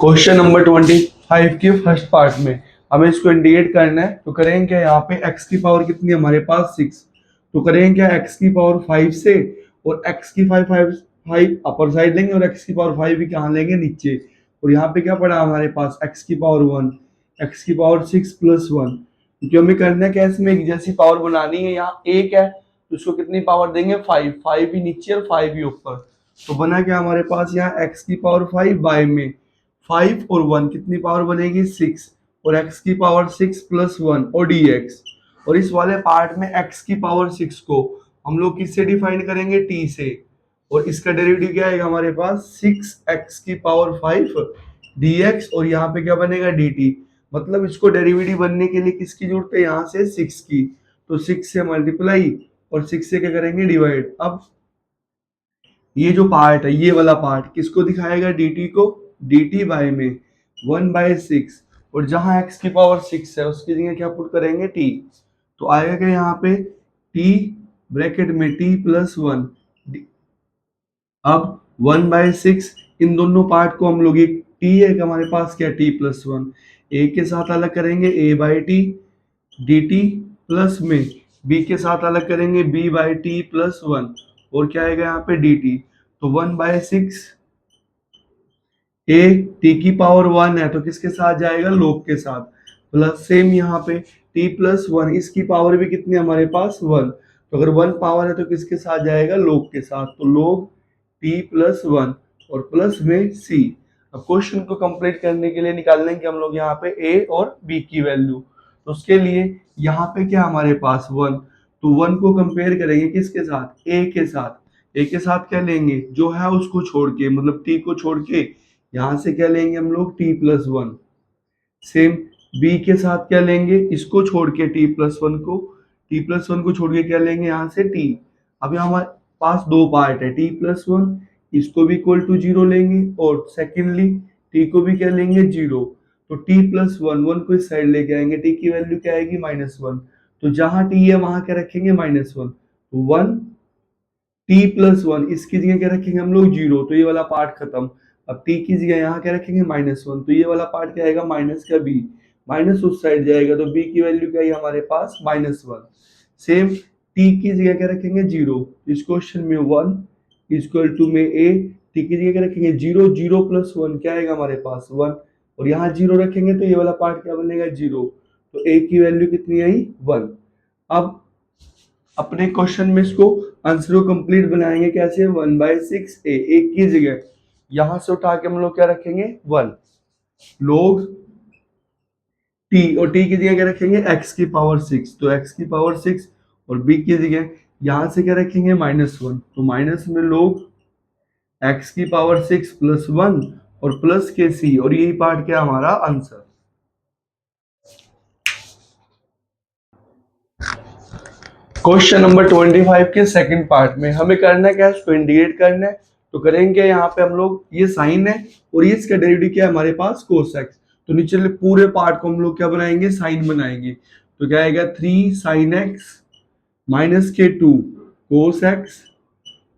Question number 25 के first part में हमें इसको इंडिकेट करना है। तो करेंगे क्या, यहाँ पे x की पावर कितनी है हमारे पास 6। तो करेंगे क्या, x की पावर 5 से और x की 5 अपर साइड लेंगे और x की पावर 5 भी कहाँ लेंगे, नीचे। और यहाँ पे क्या पड़ा हमारे पास, x की पावर 1, x की पावर 6 प्लस 1। क्योंकि हमें करना है क्या, इसमें एक जैसी पावर बनानी है। यहाँ एक है तो उसको कितनी पावर देंगे, 5। 5 भी नीचे और 5 भी ऊपर। तो बना क्या हमारे पास, यहाँ x की पावर 5 बाय में 5 और 1 कितनी पावर बनेगी, 6। और x की पावर 6 प्लस 1 और dx। और इस वाले पार्ट में x की पावर 6 को हम लोग किससे डिफाइन करेंगे, t से। और इसका डेरिवेटिव क्या आएगा हमारे पास, 6x की पावर 5 dx। और यहाँ पे क्या बनेगा, dt। मतलब इसको डेरिवेटिव बनने के लिए किसकी जरूरत है, यहाँ से 6 की। तो 6 से मल्टीप्लाई और 6 से क्या करेंगे, डिवाइड। अब ये जो पार्ट है, ये वाला पार्ट किसको दिखाएगा, dt को। dt बाय में 1/6। और जहां x की पावर 6 है उसकी जगह क्या पुट करेंगे, t। तो आएगा क्या यहाँ पे, t ब्रैकेट में t प्लस 1। अब 1/6, इन दोनों पार्ट को हम लोग, एक t है हमारे पास, क्या t प्लस 1, a के साथ अलग करेंगे a by T dt plus में b के साथ अलग करेंगे b बाई टी प्लस 1। और क्या आएगा यहाँ पे, dt। तो 1/6 a t की पावर 1 है तो किसके साथ जाएगा, log के साथ। प्लस सेम यहाँ पे t प्लस 1, इसकी पावर भी कितनी है हमारे पास, 1। तो अगर 1 पावर है तो किसके साथ जाएगा, log के साथ। तो log t प्लस 1 और प्लस में c। अब क्वेश्चन को कंप्लीट करने के लिए निकाल लेंगे हम लोग यहाँ पे a और b की वैल्यू। तो उसके लिए यहाँ पे क्या हमारे पास 1। तो 1 को कंपेयर करेंगे किसके साथ, a के साथ। a के साथ क्या लेंगे, जो है उसको छोड़ के, मतलब t को छोड़ के यहाँ से क्या लेंगे हम लोग, t प्लस 1। सेम b के साथ क्या लेंगे, इसको छोड़ के t प्लस 1 को, t प्लस 1 को छोड़ के क्या लेंगे यहाँ से t। अब यहाँ हमारे पास दो पार्ट है, t प्लस 1, इसको भी इक्वल टू 0 लेंगे। और सेकेंडली t को भी क्या लेंगे, 0। तो t प्लस 1, 1 को इस साइड लेके आएंगे, t की वैल्यू क्या आएगी, -1। तो जहां t है वहां क्या रखेंगे, -1। तो 1 t प्लस 1, इसकी जगह क्या रखेंगे हम लोग, 0। तो ये वाला पार्ट खत्म। अब t की जगह यहाँ क्या रखेंगे, -1। तो ये वाला पार्ट क्या आएगा, माइनस का b, माइनस उस साइड जाएगा। तो b की वैल्यू क्या है हमारे पास, -1। सेम t की जगह क्या रखेंगे, 0। इस क्वेश्चन में 1 इक्वल टू में a, t की जगह क्या रखेंगे, 0। 0 प्लस 1 क्या आएगा हमारे पास, 1। और यहाँ 0 रखेंगे तो ये वाला पार्ट क्या बनेगा, 0। तो a की वैल्यू कितनी आई, 1। अब अपने क्वेश्चन में इसको आंसर को कंप्लीट बनाएंगे कैसे, 1/6 a, एक की जगह यहां से उठा के हम लोग क्या रखेंगे, 1 log t। और t की जगह क्या रखेंगे, x की पावर 6। तो x की पावर 6 और b की जगह यहां से क्या रखेंगे, -1। तो माइनस में log x की पावर 6 प्लस 1 और प्लस के c। और यही पार्ट क्या हमारा आंसर। क्वेश्चन नंबर 25 के सेकंड पार्ट में हमें करना है क्या, इसको इंडिकेट करना है। तो करेंगे यहाँ पे हम लोग, ये साइन है और ये इसका डेरिवेटिव क्या है हमारे पास, cos x। तो नीचे पूरे पार्ट को हम लोग क्या बनाएंगे, साइन बनाएंगे। तो क्या आएगा, 3 sin x माइनस के 2 cos x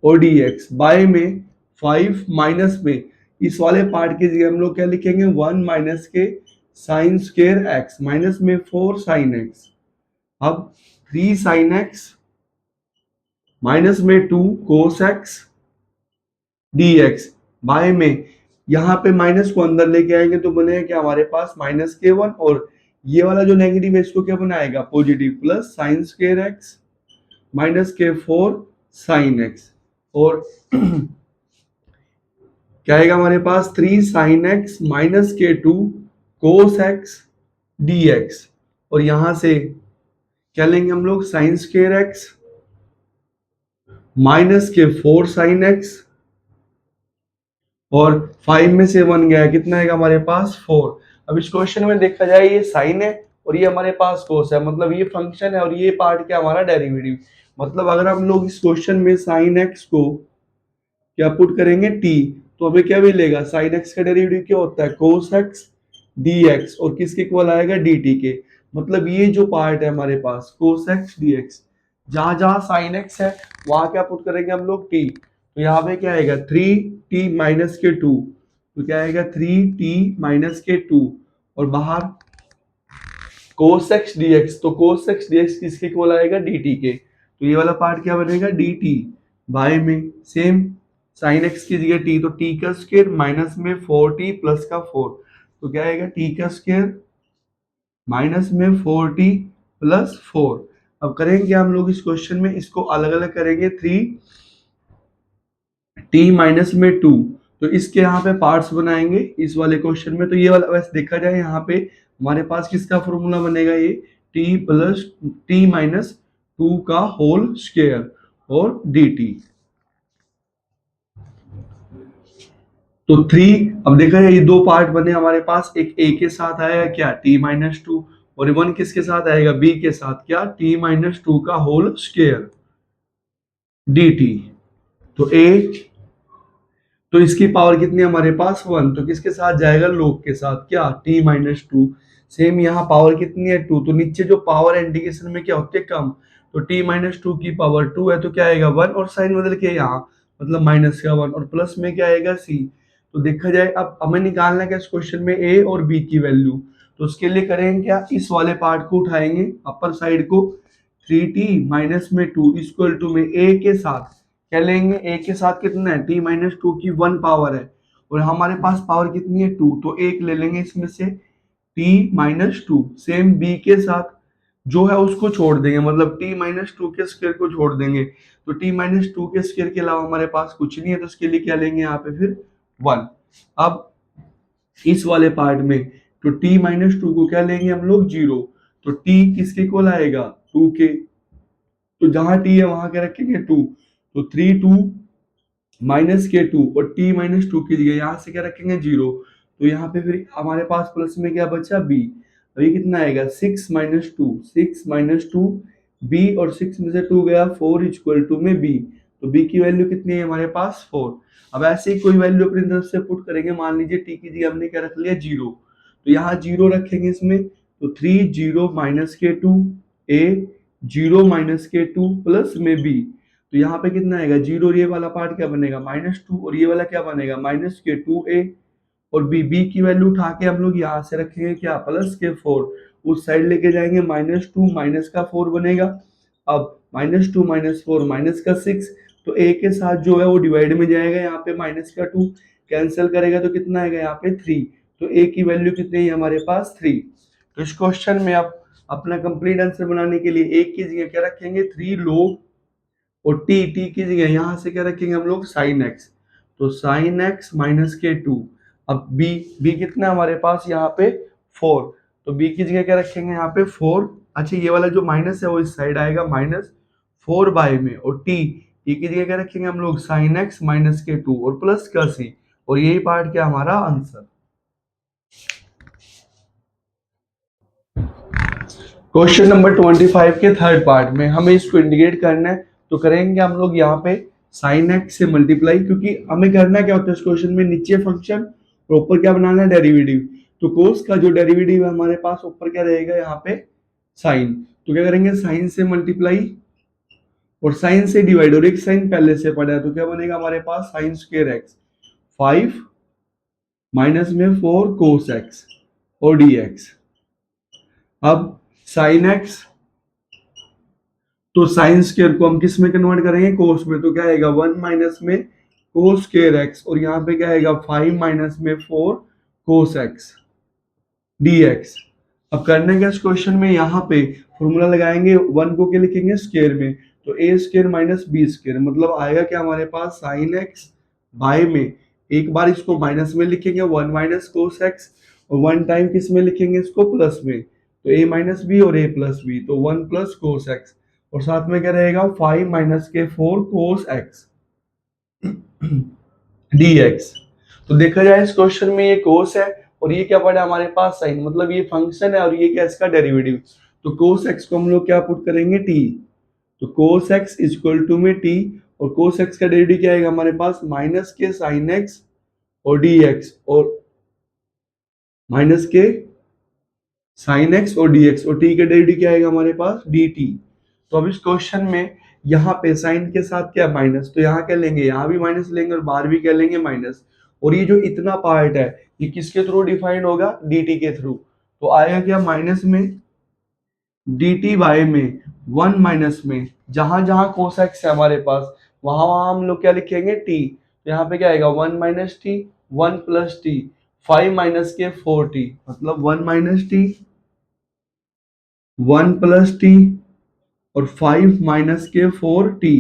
और dx बाय में 5 माइनस में इस वाले पार्ट की जगह हम लोग क्या लिखेंगे, 1 माइनस के साइन स्क्वायर x माइनस में 4 sin x। अब 3 sin x माइनस में 2 cos x dx बाय में यहाँ पे माइनस को अंदर लेके आएंगे तो बनेगा क्या हमारे पास, -k1। और ये वाला जो नेगेटिव है इसको क्या बनाएगा, positive, plus sine square x -k4 sin x। और क्या आएगा हमारे पास, 3 sin x -k2 cos x dx। और यहां से क्या लेंगे हम लोग, sine square x -k4 sin x। और 5 में से 1 गया, कितना आएगा हमारे पास, 4। अब इस क्वेश्चन में देखा जाए, ये साइन है और ये हमारे पास कोस है, मतलब ये फंक्शन है और ये पार्ट क्या हमारा डेरिवेटिव। मतलब अगर हम लोग इस क्वेश्चन में साइन एक्स को क्या पुट करेंगे, t, तो हमें क्या मिलेगा, साइन एक्स का डेरिवेटिव क्या होता है, कोस एक्स dx। और किसके इक्वल आएगा, dt के। मतलब ये जो पार्ट है हमारे पास, कोस एक्स dx, जहां जहां साइन एक्स है वहां क्या पुट करेंगे हम लोग, t। तो यहाँ पे क्या आएगा, 3t -k2 तो क्या आएगा 3t माइनस के 2 और बाहर cos x dx, तो cos x dx किसके इक्वल आएगा dt के, तो ये वाला पार्ट क्या बनेगा dt बाय में सेम sin x की जगह t, तो t का स्क्वायर माइनस में 4t प्लस का 4, तो क्या आएगा t का स्क्वायर माइनस में 4t प्लस 4। अब करेंगे हम लोग इस क्वेश्चन में इसको अलग अलग करेंगे 3t माइनस में 2, तो इसके यहाँ पे पार्ट्स बनाएंगे इस वाले क्वेश्चन में। तो ये वाला वैसे देखा जाए यहाँ पे हमारे पास किसका फॉर्मूला बनेगा, ये t प्लस t माइनस 2 का होल स्क्वायर और dt। तो 3, अब देखा जाए ये दो पार्ट बने हमारे पास, एक a के साथ आएगा क्या t माइनस 2 और 1 किसके साथ आएगा b के साथ क्या t माइनस 2 का होल स्क्वायर dt। तो a, तो इसकी पावर कितनी है हमारे पास 1, तो किसके साथ जाएगा लोग के साथ क्या t माइनस 2। सेम यहाँ पावर कितनी है 2, तो नीचे जो पावर इंडिकेशन में क्या होती है कम, तो t माइनस 2 की पावर 2 है तो क्या आएगा 1 और साइन बदल के यहाँ मतलब माइनस का 1 और प्लस में क्या आएगा c। तो देखा जाए अब हमें निकालना है क्या इस क्वेश्चन में a और b की वैल्यू, तो उसके लिए करेंगे क्या इस वाले पार्ट को उठाएंगे अपर साइड को 3t माइनस में 2 इक्वल टू में a के साथ क्या लेंगे, a के साथ कितना है t माइनस 2 की 1 पावर है और हमारे पास पावर कितनी है 2, तो एक ले लेंगे इसमें से t माइनस 2। सेम b के साथ जो है उसको छोड़ देंगे, मतलब t माइनस 2 के स्क्वायर को छोड़ देंगे, तो t माइनस 2 के स्क्वायर के अलावा हमारे पास कुछ नहीं है, तो उसके लिए क्या लेंगे यहाँ पे फिर 1। अब इस वाले पार्ट में तो t माइनस 2 को क्या लेंगे हम लोग 0, तो t किसके इक्वल आएगा 2 के, तो जहां t है वहां क्या रखेंगे 2, तो 3 2 माइनस के 2 और t माइनस 2 की जगह यहाँ से क्या रखेंगे 0, तो यहाँ पे फिर हमारे पास प्लस में क्या बचा b, अभी कितना आएगा 6 माइनस 2, 6 माइनस 2 b और 6 में से 2 गया 4 इक्वल टू में b, तो b की वैल्यू कितनी है हमारे पास 4। अब ऐसे ही कोई वैल्यू अपनी तरफ से पुट करेंगे, मान लीजिए t की जगह हमने क्या रख लिया 0, तो यहाँ 0 रखेंगे इसमें, तो 3 0 माइनस के 2 a 0 माइनस के 2 प्लस में b, तो यहाँ पे कितना आएगा 0 और ये वाला पार्ट क्या बनेगा माइनस 2 और ये वाला क्या बनेगा माइनस के 2a और b की वैल्यू उठा के हम लोग यहाँ से रखेंगे क्या प्लस के 4, उस साइड लेके जाएंगे माइनस 2 माइनस का 4 बनेगा। अब माइनस 2 माइनस 4 माइनस का 6, तो a के साथ जो है वो डिवाइड में जाएगा, यहाँ पे माइनस का 2 कैंसिल करेगा तो कितना आएगा यहाँ पे 3, तो a की वैल्यू कितनी है हमारे पास 3। तो इस क्वेश्चन में आप अपना कंप्लीट आंसर बनाने के लिए एक की जगह क्या रखेंगे 3 लोग और टी की जगह यहां से क्या रखेंगे हम लोग साइन एक्स, तो साइन एक्स माइनस के 2। अब बी कितना हमारे पास यहाँ पे 4, तो बी की जगह क्या रखेंगे यहाँ पे 4, अच्छा ये वाला जो माइनस है वो इस साइड आएगा माइनस 4 बाय में, और टी की जगह क्या रखेंगे हम लोग साइन एक्स माइनस के 2 और प्लस का सी, और यही पार्ट क्या हमारा आंसर। क्वेश्चन नंबर 25 के थर्ड पार्ट में हमें इसको इंडिकेट करना है, तो करेंगे हम लोग यहाँ पे साइन एक्स से मल्टीप्लाई, क्योंकि हमें करना क्या होता है इस क्वेश्चन में नीचे फंक्शन और ऊपर क्या बनाना है डेरिवेटिव, तो कोस का जो डेरिवेटिव है हमारे पास ऊपर क्या रहेगा यहाँ पे साइन, तो क्या करेंगे साइन से मल्टीप्लाई और साइन से डिवाइड, और एक साइन पहले से पड़ा है तो क्या बनेगा हमारे पास साइन स्क्वायर एक्स 5 माइनस में 4 कोस एक्स और डी एक्स। अब साइन एक्स, तो साइन स्क्वायर को हम किस में कन्वर्ट करेंगे कोस में, तो क्या आएगा 1 माइनस में कोस स्क्वायर एक्स और यहाँ पे क्या आएगा 5 माइनस में 4 कोस एक्स dx। अब करने का इस क्वेश्चन में यहाँ पे फॉर्मूला लगाएंगे 1 को क्या लिखेंगे स्क्वायर में, तो a square minus B square मतलब आएगा क्या हमारे पास साइन एक्स बाय में, एक बार इसको माइनस में लिखेंगे 1 माइनस कोस एक्स और 1 टाइम किस में लिखेंगे इसको प्लस में, तो a माइनस बी और a प्लस बी, तो 1 प्लस कोस एक्स और साथ में क्या रहेगा 5 माइनस के 4 कोस एक्स dx। तो देखा जाए इस क्वेश्चन में ये कोस है और ये क्या पड़ा हमारे पास साइन, मतलब ये फंक्शन है और ये क्या इसका डेरिवेटिव, तो कोस एक्स को हम लोग क्या पुट करेंगे t, तो कोस एक्स इक्वल टू में t और कोस एक्स का डेरिवेटिव क्या आएगा हमारे पास माइनस के साइन एक्स और dx और माइनस के साइन एक्स और dx और t का डेरिवेटिव क्या आएगा हमारे पास dt। तो अब इस क्वेश्चन में यहाँ पे साइन के साथ क्या माइनस, तो यहाँ क्या लेंगे यहाँ भी माइनस लेंगे और बाहर भी क्या लेंगे माइनस, और ये जो इतना पार्ट है ये किसके थ्रू डिफाइंड होगा, dt के थ्रू। तो आएगा क्या माइनस में dt बाय में 1 माइनस में जहां जहां cos x है हमारे पास वहां वहां हम लोग क्या लिखेंगे t। तो यहाँ पे क्या आएगा 1 minus T 1 plus T 5 minus के 4t मतलब 1 माइनस टी 1 प्लस टी और 5 माइनस के 4t।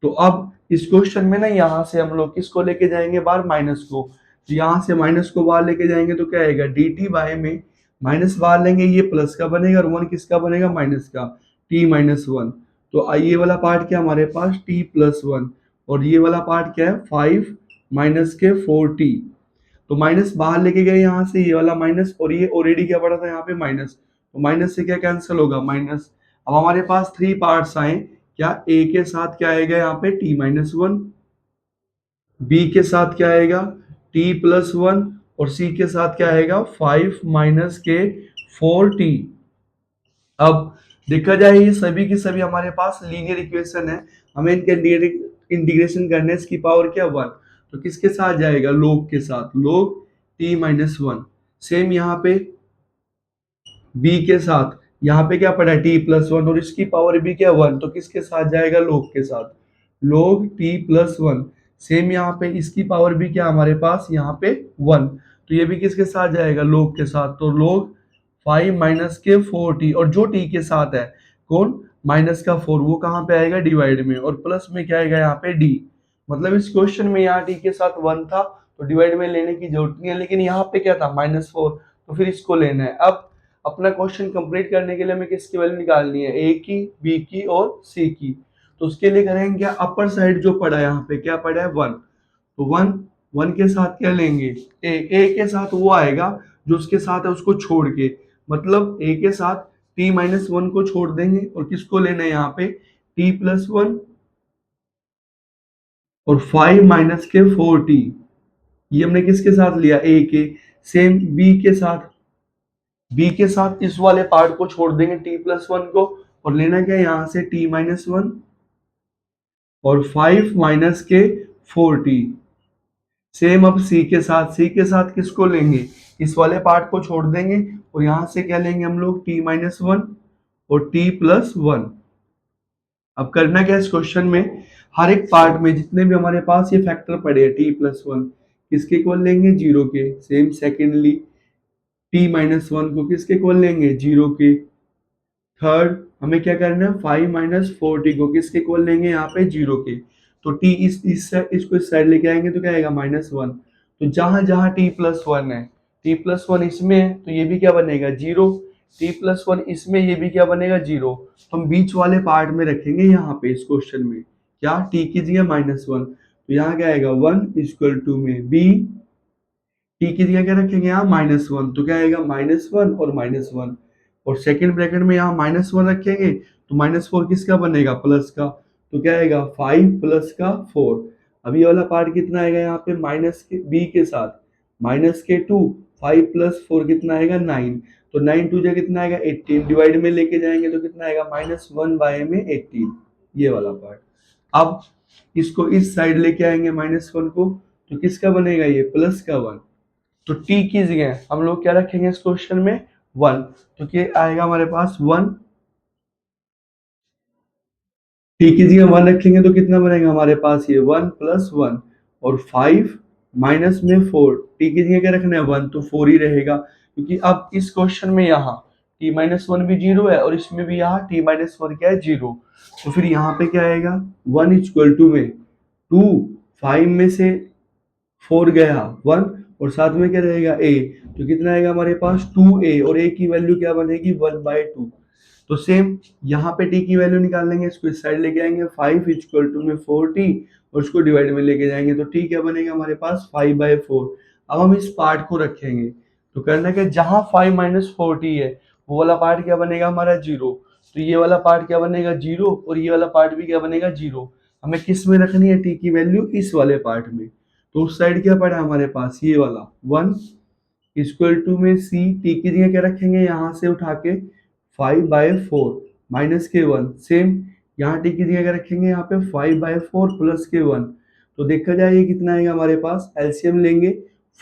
तो अब इस क्वेश्चन में ना यहाँ से हम लोग किसको लेके जाएंगे बाहर, माइनस को। तो यहाँ से माइनस को बाहर लेके जाएंगे तो क्या आएगा डी टी बाय में माइनस बाहर लेंगे ये प्लस का बनेगा और वन किसका बनेगा, माइनस का, टी माइनस वन। तो ये वाला पार्ट क्या हमारे पास टी प्लस वन और ये वाला पार्ट क्या है 5 माइनस के 4t। तो माइनस बाहर लेके गए यहाँ से ये वाला माइनस और ये ऑलरेडी क्या पड़ा था यहाँ पे माइनस, तो माइनस से क्या कैंसिल होगा माइनस। अब हमारे पास थ्री पार्ट्स आए, क्या ए के साथ क्या आएगा यहाँ पे टी माइनस वन, बी के साथ क्या आएगा टी प्लस वन और सी के साथ क्या आएगा 5 माइनस के 4t। अब देखा जाए ये सभी के सभी हमारे पास लीनियर इक्वेशन है, हमें इनके इंटीग्रेशन करने इसकी पावर क्या 1। तो किसके साथ जाएगा लोग के साथ, लोग टी माइनस वन। सेम यहाँ पे बी के साथ यहाँ पे क्या पड़ा टी प्लस वन और इसकी पावर भी क्या 1, तो किसके साथ जाएगा लोग के साथ, लोग टी प्लस वन। सेम यहाँ पे इसकी पावर भी क्या हमारे पास यहाँ पे 1, तो ये भी किसके साथ जाएगा लोग के साथ, तो लोग 5 माइनस के 4t और जो टी के साथ है कौन माइनस का 4 वो कहाँ पे आएगा डिवाइड में और प्लस में क्या आएगा यहाँ पे डी। मतलब इस क्वेश्चन में यहाँ टी के साथ 1 था तो डिवाइड में लेने की जरूरत नहीं है, लेकिन यहाँ पे क्या था -4 तो फिर इसको लेना है। अब अपना क्वेश्चन कंप्लीट करने के लिए हमें किसकी वैल्यू निकालनी है, ए की, बी की और सी की। तो उसके लिए करेंगे क्या, अपर साइड जो पड़ा है यहाँ पे क्या पड़ा है 1, तो 1 1 के साथ क्या लेंगे ए के साथ वो आएगा जो उसके साथ है उसको छोड़ के, मतलब ए के साथ टी माइनस वन को छोड़ देंगे और किसको लेना है यहाँ पे टी प्लस वन और 5 माइनस के 4t। ये हमने किसके साथ लिया ए के। सेम बी के साथ इस वाले पार्ट को छोड़ देंगे टी प्लस वन को और लेना क्या यहाँ से टी माइनस वन और 5 माइनस के 4t। सेम अब सी के साथ किसको लेंगे, इस वाले पार्ट को छोड़ देंगे और यहां से क्या लेंगे हम लोग टी माइनस वन और टी प्लस वन। अब करना क्या इस क्वेश्चन में, हर एक पार्ट में जितने भी हमारे पास ये फैक्टर पड़े हैं टी प्लस वन किसके इक्वल लेंगे जीरो के। Same secondly T minus one को किसके इक्वल लेंगे जीरो के। थर्ड हमें क्या करना है 5 माइनस 4t को किसके इक्वल लेंगे यहाँ पे जीरो के। तो t इसको इस साइड लेके आएंगे तो क्या आएगा -1। तो जहां जहां t प्लस वन है, t प्लस वन इसमें है तो ये भी क्या बनेगा जीरो, t प्लस वन इसमें ये भी क्या बनेगा जीरो। तो हम बीच वाले पार्ट में रखेंगे यहाँ पे इस क्वेश्चन में क्या t की जगह -1, तो यहाँ क्या आएगा 1 इक्वल टू में b, टी की जगह क्या रखेंगे यहाँ -1 तो क्या आएगा -1 और -1 और सेकंड ब्रैकेट में यहाँ -1 रखेंगे तो -4 किसका बनेगा प्लस का, तो क्या आएगा 5 प्लस का 4। अब ये वाला पार्ट कितना आएगा यहाँ पे माइनस के बी के साथ माइनस के 2 5 प्लस 4 कितना आएगा 9, तो 9 टू जा कितना आएगा 18 डिवाइड में लेके जाएंगे तो कितना आएगा -1 बाय में 18 ये वाला पार्ट। अब इसको इस साइड लेके आएंगे -1 को तो किसका बनेगा ये प्लस का 1। तो टी की जगह हम लोग क्या रखेंगे इस क्वेश्चन में 1, तो क्या आएगा हमारे पास 1, टी की जगह 1 रखेंगे तो कितना बनेगा हमारे पास ये 1 प्लस 1 और 5 माइनस में 4, टी की जगह क्या रखना है 1 तो 4 ही रहेगा क्योंकि अब इस क्वेश्चन में यहाँ टी माइनस वन भी जीरो है और इसमें भी यहाँ टी माइनस वन क्या है जीरो। तो फिर यहाँ पे क्या आएगा 1 इक्वल टू में 2 5 में से 4 गया 1 और साथ में क्या रहेगा a, तो कितना आएगा हमारे पास 2a और a की वैल्यू क्या बनेगी 1/2। तो सेम यहाँ पे t की वैल्यू निकाल लेंगे इसको इस साइड लेके आएंगे 5 इक्वल टू में 4t और उसको डिवाइड में लेके जाएंगे तो t क्या बनेगा हमारे पास 5/4। अब हम इस पार्ट को रखेंगे तो करना क्या जहां 5 माइनस 4t है वो वाला पार्ट क्या बनेगा हमारा जीरो, तो ये वाला पार्ट क्या बनेगा जीरो और ये वाला पार्ट भी क्या बनेगा जीरो। हमें किस में रखनी है t की वैल्यू इस वाले पार्ट में, तो उस साइड क्या पड़ा हमारे पास ये वाला 1 इक्वल टू में सी, टी की जगह क्या रखेंगे यहाँ से उठा के 5/4 माइनस के 1। सेम यहाँ टी की जगह क्या रखेंगे यहाँ पे 5/4 प्लस के 1, तो देखा जाए ये कितना आएगा हमारे पास, एलसीएम लेंगे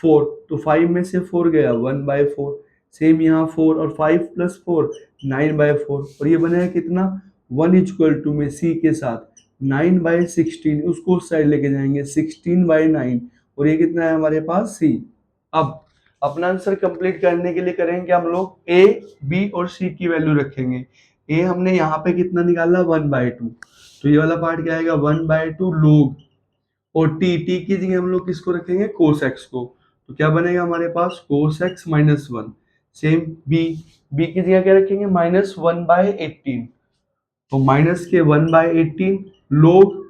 4, तो 5 में से 4 गया 1/4, सेम यहाँ 4 और 5 प्लस 4 9/4, और ये बनेगा कितना 1 इक्वल टू में सी के साथ 9/16, उसको उस साइड लेके जाएंगे 16/9, और ये कितना है हमारे पास सी। अब अपना आंसर कंप्लीट करने के लिए करेंगे हम लोग ए बी और सी की वैल्यू रखेंगे। ए हमने यहाँ पे कितना निकाला 1/2, तो ये वाला पार्ट क्या आएगा 1/2 लोग, और टी की जगह हम लोग किसको रखेंगे कोस एक्स को, तो क्या बनेगा हमारे पास कोस एक्स -1। सेम बी की जगह क्या रखेंगे -1/18, तो माइनस के 1/18 लोग,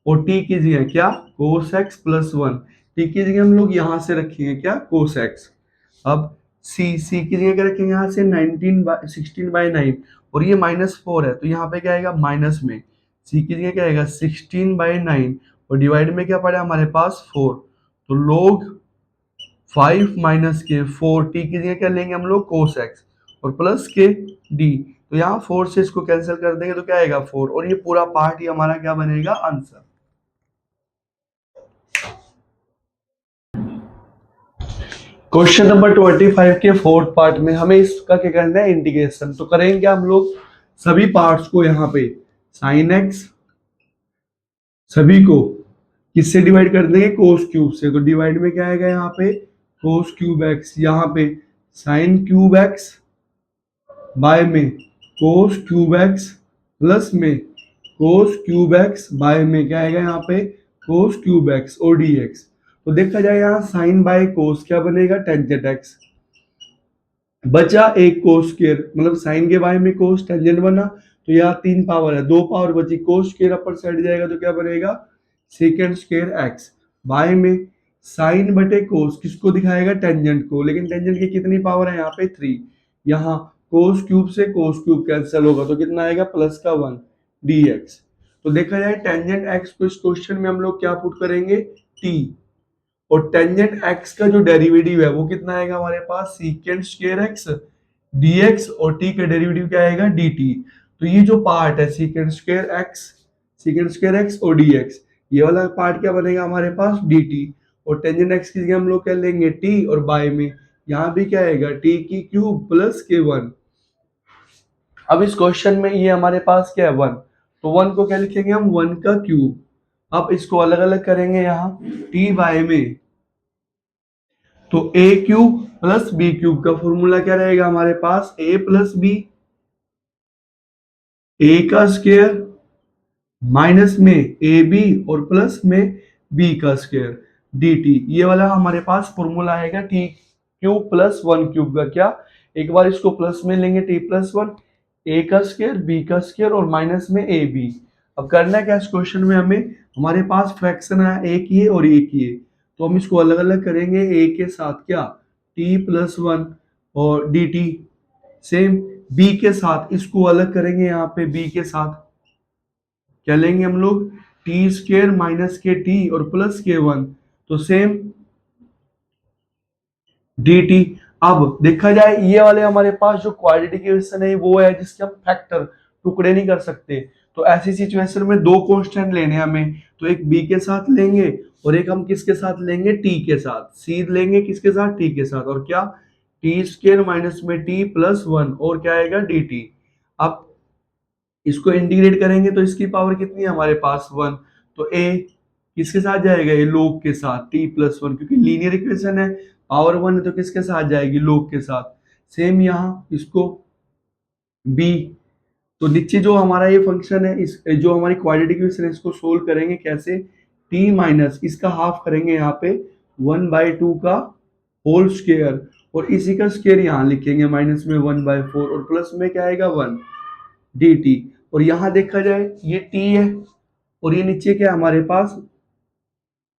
और टी की जगह क्या कोस एक्स +1, टी की जगह हम लोग यहां से रखेंगे क्या कोस एक्स। अब सी की जगह क्या रखेंगे यहाँ से 16/9, और ये -4 है तो यहाँ पे क्या आएगा माइनस में, सी की जगह क्या आएगा 16/9, और डिवाइड में क्या पड़ा हमारे पास 4, तो लोग 5 माइनस के 4, टी की जगह क्या लेंगे हम लोग कोस एक्स, और प्लस के डी, तो यहाँ 4 से इसको कैंसिल कर देंगे तो क्या आएगा 4, और ये पूरा पार्ट ही हमारा क्या बनेगा आंसर। क्वेश्चन नंबर 25 के फोर्थ पार्ट में हमें इसका क्या करना है इंटीग्रेशन, तो करेंगे हम लोग सभी पार्ट्स को यहाँ पे साइन एक्स सभी को किससे डिवाइड कर देंगे कोस क्यूब से, तो डिवाइड में क्या आएगा यहाँ पे कोस क्यूब एक्स, यहाँ पे साइन क्यूब एक्स बाय में कोस क्यूब एक्स प्लस में कोस क्यूब एक्स बाय में क्या आएगा यहाँ पे कोस क्यूब एक्स और डी एक्स। तो देखा जाए यहाँ साइन बाय कोस क्या बनेगा टेंजेंट एक्स, बचा एक कोस स्क्वायर, मतलब साइन के बारे में कोस टेंजेंट बना, तो यहाँ 3 पावर है 2 पावर बची, कोस स्क्वायर अपर साइड जाएगा तो क्या बनेगा सेकेंड स्क्वायर एक्स, बाय में साइन बटे कोस किसको दिखाएगा टेंजेंट को, लेकिन टेंजेंट की कितनी पावर है यहाँ पे 3, यहाँ कोस क्यूब से कोस क्यूब कैंसिल होगा तो कितना आएगा +1 dx। तो देखा जाए टेंजेंट एक्स को इस क्वेश्चन में हम लोग क्या पुट करेंगे t, और टेंजेंट एक्स का जो डेरिवेटिव है वो कितना आएगा हमारे पास सीकेंट स्क्वायर एक्स dx, और t का डेरिवेटिव क्या आएगा dt। तो ये जो पार्ट है सीकेंट स्क्वायर एक्स और dx, ये वाला पार्ट क्या बनेगा हमारे पास dt, और टेंजेंट एक्स की जगह हम लोग क्या लेंगे t, और बाय में यहाँ भी क्या आएगा t की क्यूब प्लस के 1। अब इस क्वेश्चन में ये हमारे पास क्या है 1, तो 1 को क्या लिखेंगे हम 1 का क्यूब। अब इसको अलग अलग करेंगे यहाँ t बाय में, तो a cube plus B cube का फॉर्मूला क्या रहेगा हमारे पास a प्लस बी, a का स्क्वायर माइनस में ए बी और प्लस में b का स्क्वायर dt, ये वाला हमारे पास फॉर्मूला आएगा t क्यूब प्लस 1 क्यूब का, क्या एक बार इसको प्लस में लेंगे t+1, a का स्क्वायर b का स्क्वायर और माइनस में ए बी। अब करना क्या इस क्वेश्चन में हमें, हमारे पास फ्रैक्शन है एक ये और एक ये, तो हम इसको अलग अलग करेंगे a के साथ क्या t+1 और dt, सेम b के साथ इसको अलग करेंगे यहाँ पे b के साथ क्या लेंगे हम लोग टी स्क्वेयर माइनस के टी और प्लस के 1, तो सेम डी टी। अब देखा जाए ये वाले हमारे पास जो क्वाड्रेटिक इक्वेशन है वो है जिसके हम फैक्टर टुकड़े नहीं कर सकते, तो ऐसी सिचुएशन में दो कांस्टेंट लेने हैं हमें, तो एक बी के साथ लेंगे और एक हम किसके साथ लेंगे टी के साथ, सी लेंगे किसके साथ टी के साथ, और क्या टी स्क्वेयर माइनस में t+1 और क्या आएगा डी टी। अब इसको इंटीग्रेट करेंगे तो इसकी पावर कितनी है हमारे पास 1, तो a किसके साथ जाएगा ये लोग के साथ t+1, क्योंकि लीनियर इक्वेशन है पावर 1 है तो किसके साथ जाएगी लोग के साथ। सेम यहाँ इसको b, तो नीचे जो हमारा ये फंक्शन है इस जो हमारी क्वाड्रेटिक इक्वेशन है इसको सोल्व करेंगे कैसे, t माइनस इसका हाफ करेंगे यहाँ पे 1/2 का होल स्क्वायर, और इसी का स्क्वायर यहाँ लिखेंगे माइनस में 1/4 और प्लस में क्या आएगा 1 dt। और यहां देखा जाए ये t है और ये नीचे क्या है हमारे पास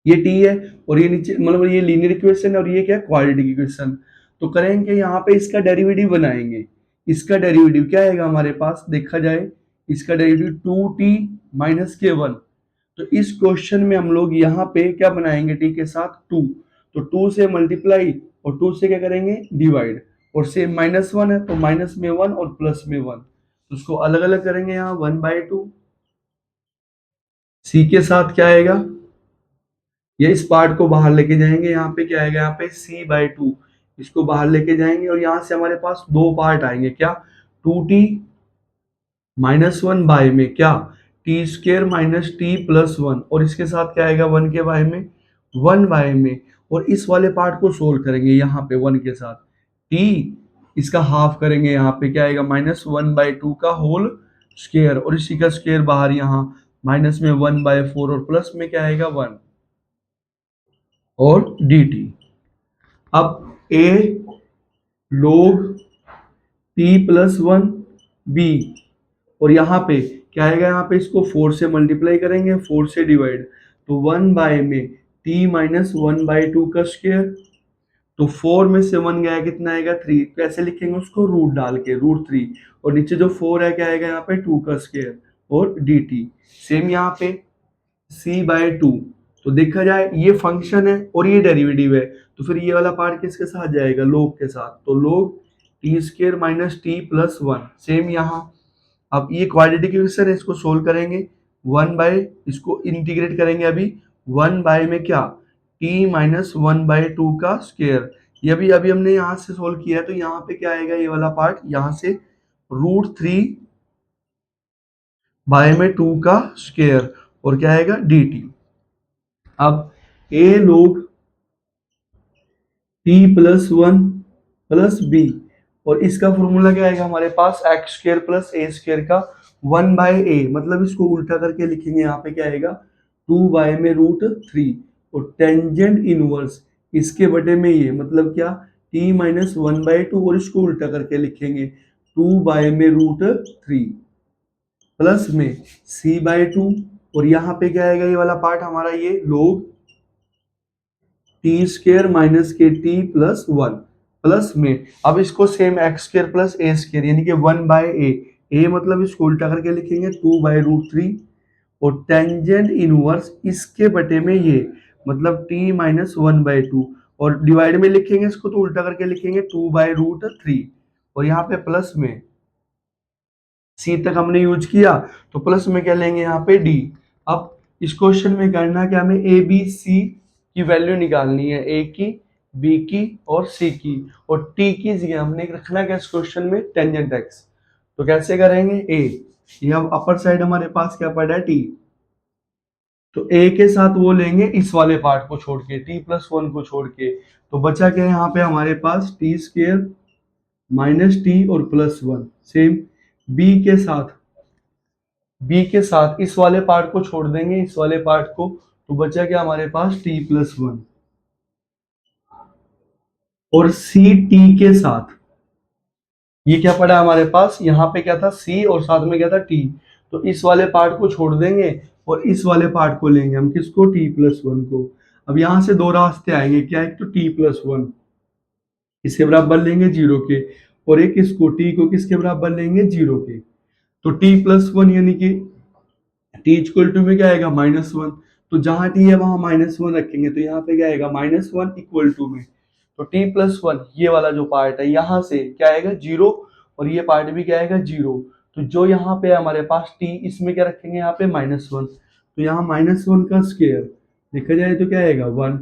ये t है, और ये नीचे मतलब ये लीनियर इक्वेशन है और ये क्या है क्वाड्रेटिक इक्वेशन। तो करेंगे यहाँ पे इसका डेरिवेटिव बनाएंगे, इसका डेरिवेटिव क्या आएगा हमारे पास देखा जाए इसका डेरिवेटिव 2t माइनस के 1, तो इस क्वेश्चन में हम लोग यहाँ पे क्या बनाएंगे t के साथ 2, तो 2 से मल्टीप्लाई और 2 से क्या करेंगे डिवाइड, और से -1 है तो माइनस में 1 और प्लस में 1, तो उसको अलग अलग करेंगे यहाँ 1/2, सी के साथ क्या आएगा ये इस पार्ट को बाहर लेके जाएंगे, यहाँ पे क्या आएगा, यहाँ पे c/2 इसको बाहर लेके जाएंगे और यहाँ से हमारे पास दो पार्ट आएंगे, क्या, 2t-1 बाय में क्या, t² माइनस टी प्लस 1, और इसके साथ क्या आएगा 1 के बाय में 1 बाय में, और इस वाले पार्ट को सोल्व करेंगे यहाँ पे 1 के साथ, t इसका हाफ करेंगे, यहाँ पे क्या आएगा -1/2 का होल स्क्वायर, और इसी का स्क्वायर बाहर यहाँ माइनस में 1/4 और प्लस में क्या आएगा 1 और dt। अब a log t+1 b, और यहाँ पे क्या आएगा, यहाँ पे इसको 4 से मल्टीप्लाई करेंगे, 4 से डिवाइड, तो 1 बाय में t माइनस 1/2 का स्क्वायर, तो 4 में से 1 गया कितना आएगा 3, कैसे लिखेंगे उसको, रूट डाल के √3, और नीचे जो 4 है क्या आएगा यहाँ पे 2 का स्क्वायर और dt। सेम यहाँ पे c/2, तो देखा जाए ये फंक्शन है और ये डेरिवेटिव है, तो फिर ये वाला पार्ट किसके साथ जाएगा, लोग के साथ, तो लोग t² minus T plus 1, same यहाँ। अब ये क्वाड्रेटिक इक्वेशन है, इसको सोल्व करेंगे 1 बाय, इसको इंटीग्रेट करेंगे अभी 1 बाय में क्या, t माइनस 1/2 का स्क्वायर, ये भी अभी हमने यहाँ से सोल्व किया है, तो यहाँ पे क्या आएगा ये वाला पार्ट, यहाँ से √3 बाय में 2 का स्क्वायर और क्या आएगा dt। अब a log t+1 plus b, और इसका फॉर्मूला क्या आएगा हमारे पास, x² प्लस a² का 1 बाय a, मतलब इसको उल्टा करके लिखेंगे, यहाँ पे क्या आएगा 2 बाय में √3, और टेंजेंट इनवर्स इसके बटे में ये, मतलब क्या, t माइनस 1/2, और इसको उल्टा करके लिखेंगे 2 बाय में √3 प्लस में c/2, और यहाँ पे क्या आएगा ये वाला पार्ट हमारा, ये log t² माइनस के टी प्लस 1 प्लस में, अब इसको सेम x² प्लस a² यानी कि 1 बाय a मतलब इसको उल्टा करके लिखेंगे 2 बाय √3, और टेंजेंट इनवर्स इसके बटे में ये, मतलब t माइनस 1/2, और डिवाइड में लिखेंगे इसको तो उल्टा करके लिखेंगे 2 बाय √3, और यहाँ पे प्लस में c तक हमने यूज किया, तो प्लस में क्या लेंगे यहाँ पे d। अब इस क्वेश्चन में करना क्या, हमें a b c की वैल्यू निकालनी है, a की, b की और c की, और t की जगह हमने रखना क्या इस क्वेश्चन में, टेंजेंट x। तो कैसे करेंगे, a, ये अब अपर साइड हमारे पास क्या पड़ा है t, तो a के साथ वो लेंगे इस वाले पार्ट को छोड़ के, t+1 को छोड़ के, तो बचा क्या है यहाँ पे हमारे पास t² माइनस टी और प्लस 1, सेम b के साथ इस वाले पार्ट को छोड़ देंगे, इस वाले पार्ट को, तो बचा क्या हमारे पास t+1, और c t के साथ ये क्या पड़ा हमारे पास, यहाँ पे क्या था c और साथ में क्या था t, तो इस वाले पार्ट को छोड़ देंगे और इस वाले पार्ट को लेंगे हम, किसको, t+1 को। अब यहाँ से दो रास्ते आएंगे, क्या, एक तो t+1 इसके बराबर लेंगे 0 के, और एक इसको t को किसके बराबर लेंगे 0 के, तो t+1 यानी कि t इक्वल टू में क्या आएगा -1, तो जहां t है वहां -1 रखेंगे, तो यहाँ पे क्या आएगा -1 इक्वल टू में, तो t+1 ये वाला जो पार्ट है यहाँ से क्या आएगा 0, और ये पार्ट भी क्या आएगा 0, तो जो यहाँ पे हमारे पास t, इसमें क्या रखेंगे यहाँ पे -1, तो यहाँ -1 का स्क्वायर देखा जाए तो क्या आएगा 1,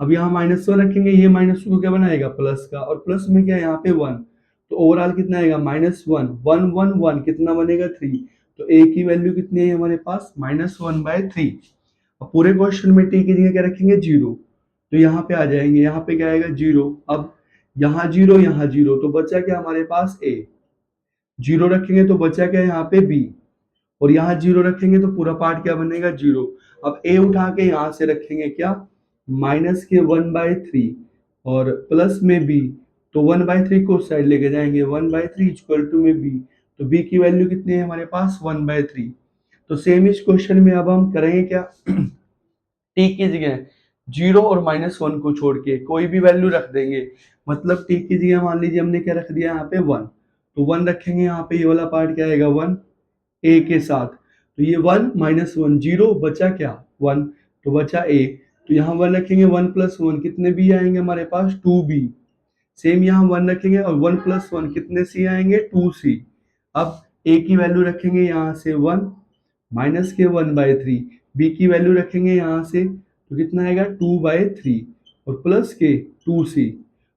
अब यहाँ -1 रखेंगे, ये -2 को क्या बनाएगा प्लस का, और प्लस में क्या यहाँ पे 1, तो ओवरऑल कितना आएगा -1 1 1 1 कितना बनेगा 3, तो a की वैल्यू कितनी है हमारे पास -1/3। अब पूरे क्वेश्चन में t की जगह क्या रखेंगे 0, तो यहाँ पे आ जाएंगे, यहाँ पे क्या आएगा 0, अब यहाँ 0 यहाँ 0, तो बचा क्या हमारे पास a, 0 रखेंगे तो बचा क्या यहाँ पे b, और यहाँ 0 रखेंगे तो पूरा पार्ट क्या बनेगा 0। अब a उठा के यहाँ से रखेंगे क्या, माइनस के 1/3 और प्लस में b, तो 1/3 को उस साइड लेके जाएंगे, 1/3 इक्वल टू में b, तो b की वैल्यू कितनी है हमारे पास 1/3। तो सेम इस क्वेश्चन में अब हम करेंगे क्या, t की जगह 0 और -1 को छोड़ के कोई भी वैल्यू रख देंगे, मतलब t की जगह मान लीजिए हमने क्या रख दिया यहाँ पे 1, तो 1 रखेंगे, यहाँ पे ये वाला पार्ट क्या आएगा 1 a के साथ, तो ये 1 -1 0 बचा क्या 1, तो बचा a, तो यहाँ 1 रखेंगे, 1 + 1 कितने b आएंगे हमारे पास 2b, सेम यहाँ 1 रखेंगे और 1 + 1 कितने c आएंगे 2c। अब a की वैल्यू रखेंगे यहाँ से 1 माइनस के 1/3, b की वैल्यू रखेंगे यहाँ से तो कितना आएगा 2/3 और प्लस के 2c,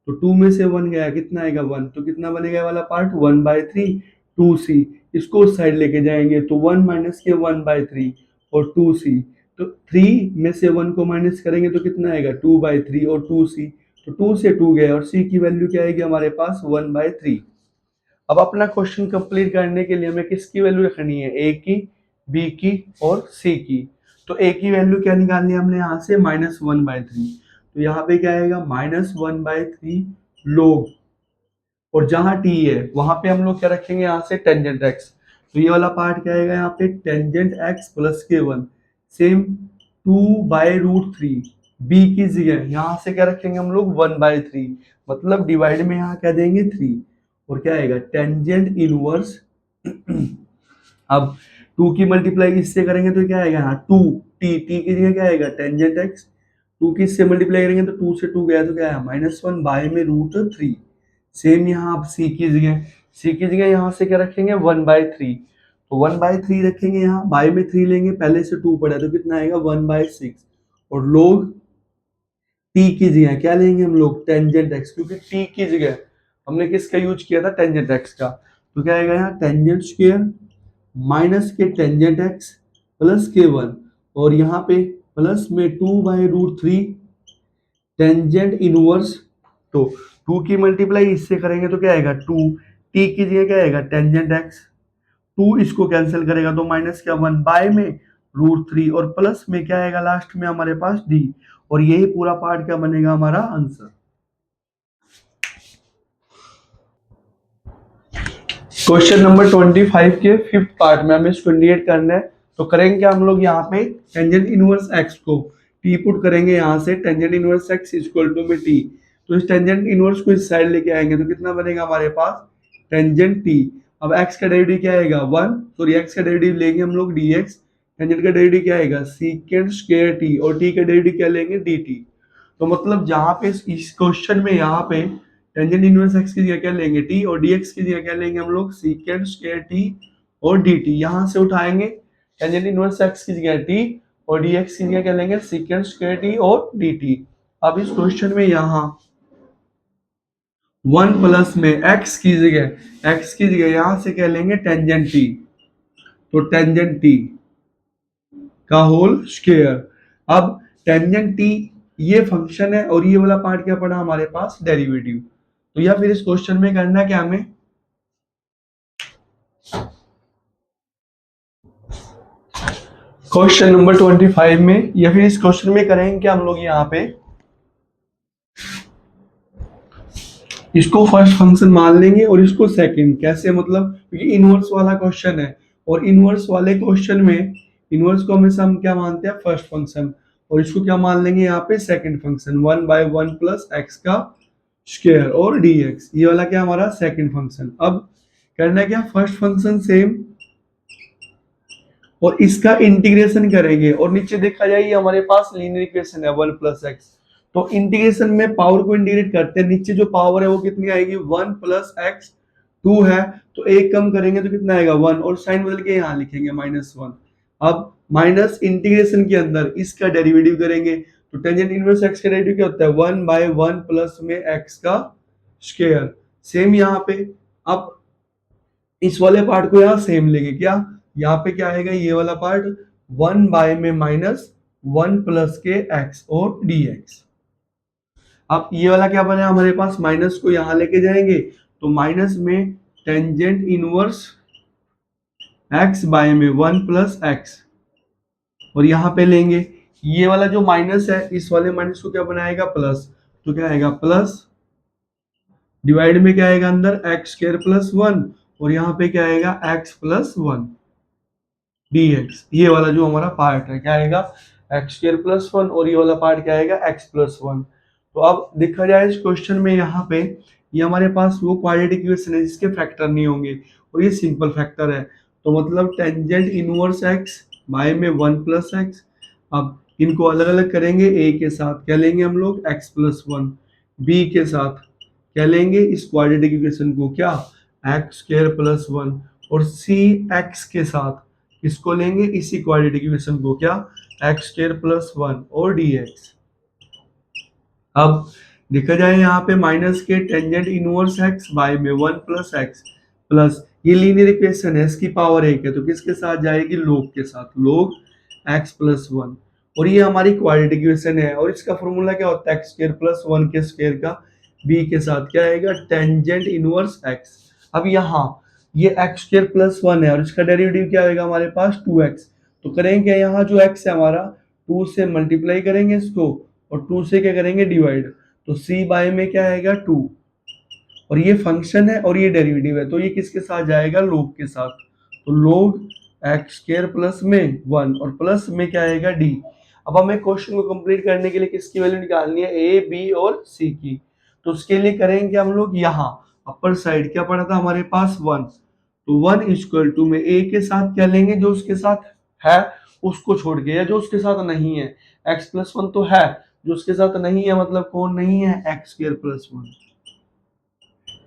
तो 2 में से 1 गया कितना आएगा 1, तो कितना बनेगा वाला पार्ट 1/3 2c। इसको उस साइड लेके जाएंगे तो 1 माइनस के 1/3 और 2c, तो 3 में से 1 को माइनस करेंगे तो कितना आएगा 2/3 और 2c, तो 2 से 2 गया और c की वैल्यू क्या आएगी हमारे पास 1/3। अब अपना क्वेश्चन कंप्लीट करने के लिए हमें किसकी वैल्यू रखनी है, ए की, बी की और सी की। तो ए की वैल्यू क्या निकालनी है हमने यहाँ से -1/3, तो यहाँ पे क्या आएगा -1/3 लोग, और जहां टी है वहां पे हम लोग क्या रखेंगे यहाँ से टेंजेंट एक्स, तो ये वाला पार्ट क्या आएगा यहाँ पे टेंजेंट एक्स प्लस के 1, सेम 2/√3। बी की जगह यहाँ से क्या रखेंगे हम लोग 1/3, मतलब डिवाइड में यहाँ क्या देंगे 3, और क्या आएगा टेंजेंट इनवर्स अब 2 की मल्टीप्लाई इससे करेंगे तो क्या आएगा यहाँ 2, टी की जगह क्या आएगा टेंजेंट एक्स, 2 की इससे मल्टीप्लाई करेंगे तो 2 से 2 गया तो क्या है -1 बाय में √3। सेम यहाँ आप सी की जगह यहाँ से क्या रखेंगे 1/3, तो 1/3 रखेंगे, यहाँ बाय में 3 लेंगे, पहले से 2 पड़ा तो कितना आएगा 1/6, और लोग टी की जगह क्या लेंगे हम लोग टेंजेंट एक्स, क्योंकि टी की जगह हमने किसका यूज किया था टेंजेंट एक्स का, तो क्या आएगा यहाँ टेंजेंट स्क्वायर माइनस के टेंजेंट एक्स प्लस के 1, और यहाँ पे प्लस में 2/√3 टेंजेंट इनवर्स, तो 2 की मल्टीप्लाई इससे करेंगे तो क्या आएगा 2, टी की जगह क्या आएगा टेंजेंट एक्स, 2 इसको कैंसिल करेगा तो माइनस क्या 1 बाय में √3, और प्लस में क्या आएगा लास्ट में हमारे पास डी, और यही पूरा पार्ट क्या बनेगा हमारा आंसर। क्वेश्चन नंबर 25 के फिफ्थ पार्ट में हमें इसको इंडिकेट करना है, तो करेंगे हम लोग यहाँ पे टेंजेंट इनवर्स एक्स को टी पुट करेंगे यहाँ से tangent inverse X equal to में टी, तो इस टेंजेंट इनवर्स को इस साइड लेके आएंगे तो कितना बनेगा हमारे पास टेंजेंट टी। अब एक्स का डेरिवेटिव क्या आएगा 1, सॉरी एक्स का डेरिवेटिव लेंगे हम लोग dx, टेंजेंट का डेरिवेटिव क्या आएगा सीकेंट स्क्वायर टी, और टी का डेरिवेटिव क्या लेंगे dt। तो मतलब जहां पे इस क्वेश्चन में यहाँ पे टेंजेंट इनवर्स एक्स की जगह क्या लेंगे टी, और dx की जगह क्या लेंगे हम लोग सीकेंट स्क्वायर टी और dt, यहां से उठाएंगे टेंजेंट इनवर्स एक्स की जगह टी और dx की जगह क्या लेंगे सीकेंट स्क्वायर टी और dt। अब इस क्वेश्चन में यहाँ 1 प्लस में x की जगह यहां से क्या लेंगे टेंजेंट टी, तो टेंजेंट टी का होल स्क्वायर। अब टेंजेंट टी ये फंक्शन है और ये वाला पार्ट क्या पड़ा हमारे पास डेरिवेटिव, तो या फिर इस क्वेश्चन में करना क्या हमें क्वेश्चन नंबर 25 में, या फिर इस क्वेश्चन में करेंगे क्या हम लोग यहाँ पे इसको फर्स्ट फंक्शन मान लेंगे और इसको सेकंड, कैसे मतलब क्योंकि इनवर्स वाला क्वेश्चन है, और इनवर्स वाले क्वेश्चन में इनवर्स को हमेशा हम क्या मानते हैं फर्स्ट फंक्शन, और इसको क्या मान लेंगे यहाँ पे सेकंड फंक्शन 1/1 प्लस एक्स का स्क्वायर और dx, ये वाला क्या हमारा सेकंड फंक्शन। अब करना क्या फर्स्ट फंक्शन सेम और इसका इंटीग्रेशन करेंगे, और नीचे देखा जाए ये हमारे पास लीनियर इक्वेशन है 1 प्लस एक्स, तो इंटीग्रेशन में पावर को इंटीग्रेट करते हैं, नीचे जो पावर है वो कितनी आएगी 1 प्लस एक्स, 2 है तो एक कम करेंगे तो कितना आएगा 1, और साइन बदल के यहाँ लिखेंगे -1। अब माइनस इंटीग्रेशन के अंदर इसका डेरिवेटिव करेंगे, तो टेंजेंट इनवर्स एक्स का डेरिवेटिव क्या होता है 1/1 प्लस में एक्स का स्क्वायर, सेम यहाँ पे। अब इस वाले पार्ट को यहाँ सेम लेंगे, क्या यहाँ पे क्या आएगा ये वाला पार्ट 1 बाय में -1 प्लस के एक्स और dx। अब ये वाला क्या बना हमारे पास माइनस को यहाँ लेके जाएंगे तो माइनस में टेंजेंट इनवर्स एक्स बाय में 1 प्लस एक्स, और यहाँ पे लेंगे ये वाला जो माइनस है इस वाले माइनस को क्या बनाएगा प्लस, तो क्या आएगा प्लस डिवाइड में क्या आएगा अंदर एक्स स्क्वायर प्लस 1, और यहाँ पे क्या आएगा एक्स प्लस 1 dx, ये वाला जो हमारा पार्ट है क्या आएगा एक्स स्क्वायर प्लस 1, और ये वाला पार्ट क्या आएगा एक्स प्लस 1। तो अब देखा जाए इस क्वेश्चन में यहाँ पे ये हमारे पास वो क्वाड्रेटिक इक्वेशन है जिसके फैक्टर नहीं होंगे और ये सिंपल फैक्टर है, तो मतलब टेंजेंट इनवर्स एक्स बाय में 1 प्लस एक्स। अब इनको अलग अलग करेंगे, ए के साथ क्या लेंगे हम लोग एक्स प्लस 1, बी के साथ क्या लेंगे इस क्वाड्रेटिक इक्वेशन को क्या एक्स स्क्वायर प्लस 1, और सी एक्स के साथ किसको लेंगे, इसी क्वाड्रेटिक इक्वेशन को, क्या, एक्स स्क्वायर प्लस 1 और dx। अब देखा जाए यहाँ पे माइनस के टेंजेंट इनवर्स एक्स बाय में 1 प्लस एक्स प्लस, ये लीनियर इक्वेशन है, इसकी पावर 1 है तो किसके साथ जाएगी, लोग के साथ, लोग एक्स प्लस 1। और ये हमारी क्वाड्रेटिक इक्वेशन है और इसका फॉर्मूला क्या होता है, एक्स स्क्वायर प्लस 1 के स्क्वायर का बी के साथ क्या आएगा, टेंजेंट इनवर्स एक्स। अब यहाँ ये एक्स स्क्वायर प्लस 1 है और इसका डेरिवेटिव क्या आएगा हमारे पास 2x। तो करेंगे यहाँ जो x है हमारा 2 से मल्टीप्लाई करेंगे इसको और 2 से क्या करेंगे, डिवाइड। तो c बाय में क्या आएगा 2, और ये फंक्शन है और ये डेरिवेटिव है तो ये किसके साथ जाएगा, लोग के साथ। तो लोग एक्स स्क्वायर प्लस में 1 और प्लस में क्या आएगा d। अब हमें क्वेश्चन को कंप्लीट करने के लिए किसकी वैल्यू निकालनी है, a b और c की। तो उसके लिए करेंगे हम लोग, यहाँ अपर साइड क्या पड़ा था हमारे पास 1, तो 1 इक्वल टू में a के साथ क्या लेंगे, जो उसके साथ है उसको छोड़ के, या जो उसके साथ नहीं है, x प्लस 1 तो है, जो उसके साथ नहीं है मतलब कौन नहीं है, एक्स स्क्वायर प्लस 1।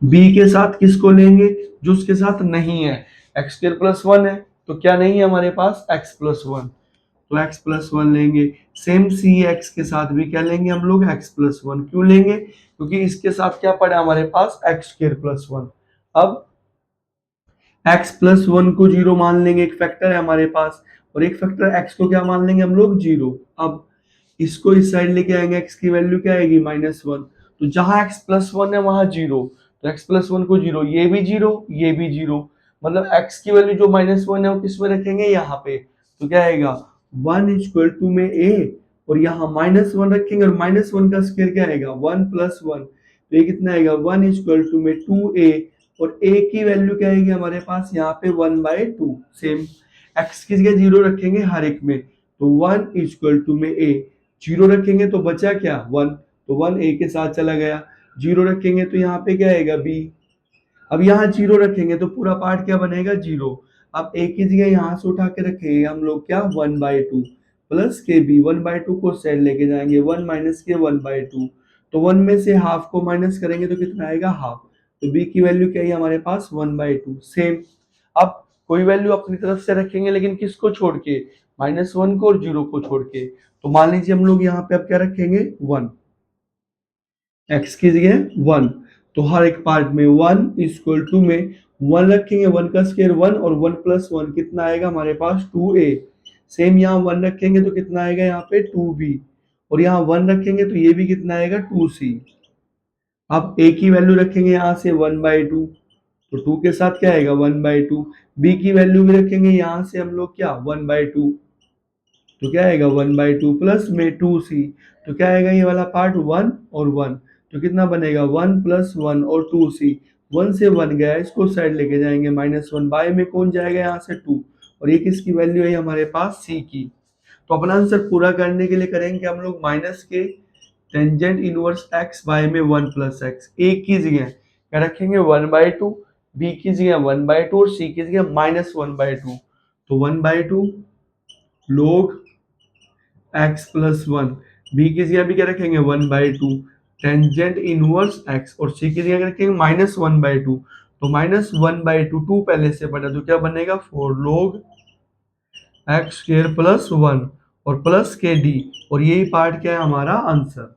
b के साथ किसको लेंगे, जो उसके साथ नहीं है, एक्स स्क्वायर प्लस 1 है तो क्या नहीं है हमारे पास, x प्लस 1, तो x प्लस 1 लेंगे। सेम सी एक्स के साथ भी क्या लेंगे हम लोग, x प्लस 1। क्यों लेंगे, क्योंकि इसके साथ क्या पड़ा हमारे पास, एक्स स्क्वायर प्लस 1। अब x प्लस 1 को 0 मान लेंगे, एक फैक्टर है हमारे पास, और एक फैक्टर x को क्या मान लेंगे हम लोग, 0। अब इसको इस साइड लेके आएंगे, x की वैल्यू क्या आएगी, -1। तो जहां x प्लस 1 है वहां 0, तो x प्लस 1 को 0, ये भी 0 ये भी 0, मतलब x की वैल्यू जो -1 है वो किस में रखेंगे, यहाँ पे। तो क्या आएगा 1 इक्वल टू में a, और यहाँ -1 रखेंगे और -1 का स्क्वायर क्या आएगा, 1 प्लस 1, तो ये कितना आएगा 1 इक्वल टू में 2a, और a की वैल्यू क्या आएगी हमारे पास यहाँ पे 1/2। सेम x की जगह 0 रखेंगे हर एक में, तो 1 इक्वल टू में a, 0 रखेंगे तो बचा क्या 1, तो 1 a के साथ चला गया, 0 रखेंगे तो यहाँ पे क्या आएगा b। अब यहाँ 0 रखेंगे तो पूरा पार्ट क्या बनेगा 0। अब a की जगह यहाँ से उठा के रखेंगे हम लोग क्या 1/2 प्लस के बी, 1/2 को साइड लेके जाएंगे, 1 माइनस के 1/2, तो 1 में से हाफ को माइनस करेंगे तो कितना आएगा हाफ, तो b की वैल्यू क्या है हमारे पास 1/2। सेम अब कोई वैल्यू अपनी तरफ से रखेंगे लेकिन किसको छोड़ के, -1 को और 0 को छोड़ के। तो मान लीजिए हम लोग यहाँ पे अब क्या रखेंगे 1, x की जगह 1, तो हर एक पार्ट में 1 इक्वल टू में 1 रखेंगे, 1 का स्क्वायर 1 और 1 प्लस 1 कितना आएगा हमारे पास 2a। सेम यहाँ 1 रखेंगे तो कितना आएगा यहाँ पे 2b, और यहाँ 1 रखेंगे तो ये भी कितना आएगा 2c। अब a की वैल्यू रखेंगे यहाँ से 1/2, तो 2 के साथ क्या आएगा 1/2, b की वैल्यू भी रखेंगे यहाँ से हम लोग क्या 1/2, तो क्या आएगा 1/2 प्लस में 2c, तो क्या आएगा ये वाला पार्ट 1 और 1, तो कितना बनेगा 1 प्लस 1 और 2c, 1 से 1 गया इसको साइड लेके जाएंगे, -1 बाय में कौन जाएगा यहाँ से 2, और ये किसकी वैल्यू है हमारे पास c की। तो अपना आंसर पूरा करने के लिए करेंगे हम लोग माइनस के टेंजेंट इनवर्स x बाय में 1 प्लस एक्स, a की जगह क्या रखेंगे 1/2, b की जगह 1/2 और c की जगह -1/2, तो 1/2 log x प्लस 1, बी की जगह भी क्या रखेंगे 1/2 टेंजेंट इनवर्स x, और c की जगह रखेंगे -1/2, तो -1/2 2 पहले से पड़ा तो क्या बनेगा 4 log x स्क्वायर प्लस 1 और प्लस के d, और यही पार्ट क्या है हमारा आंसर।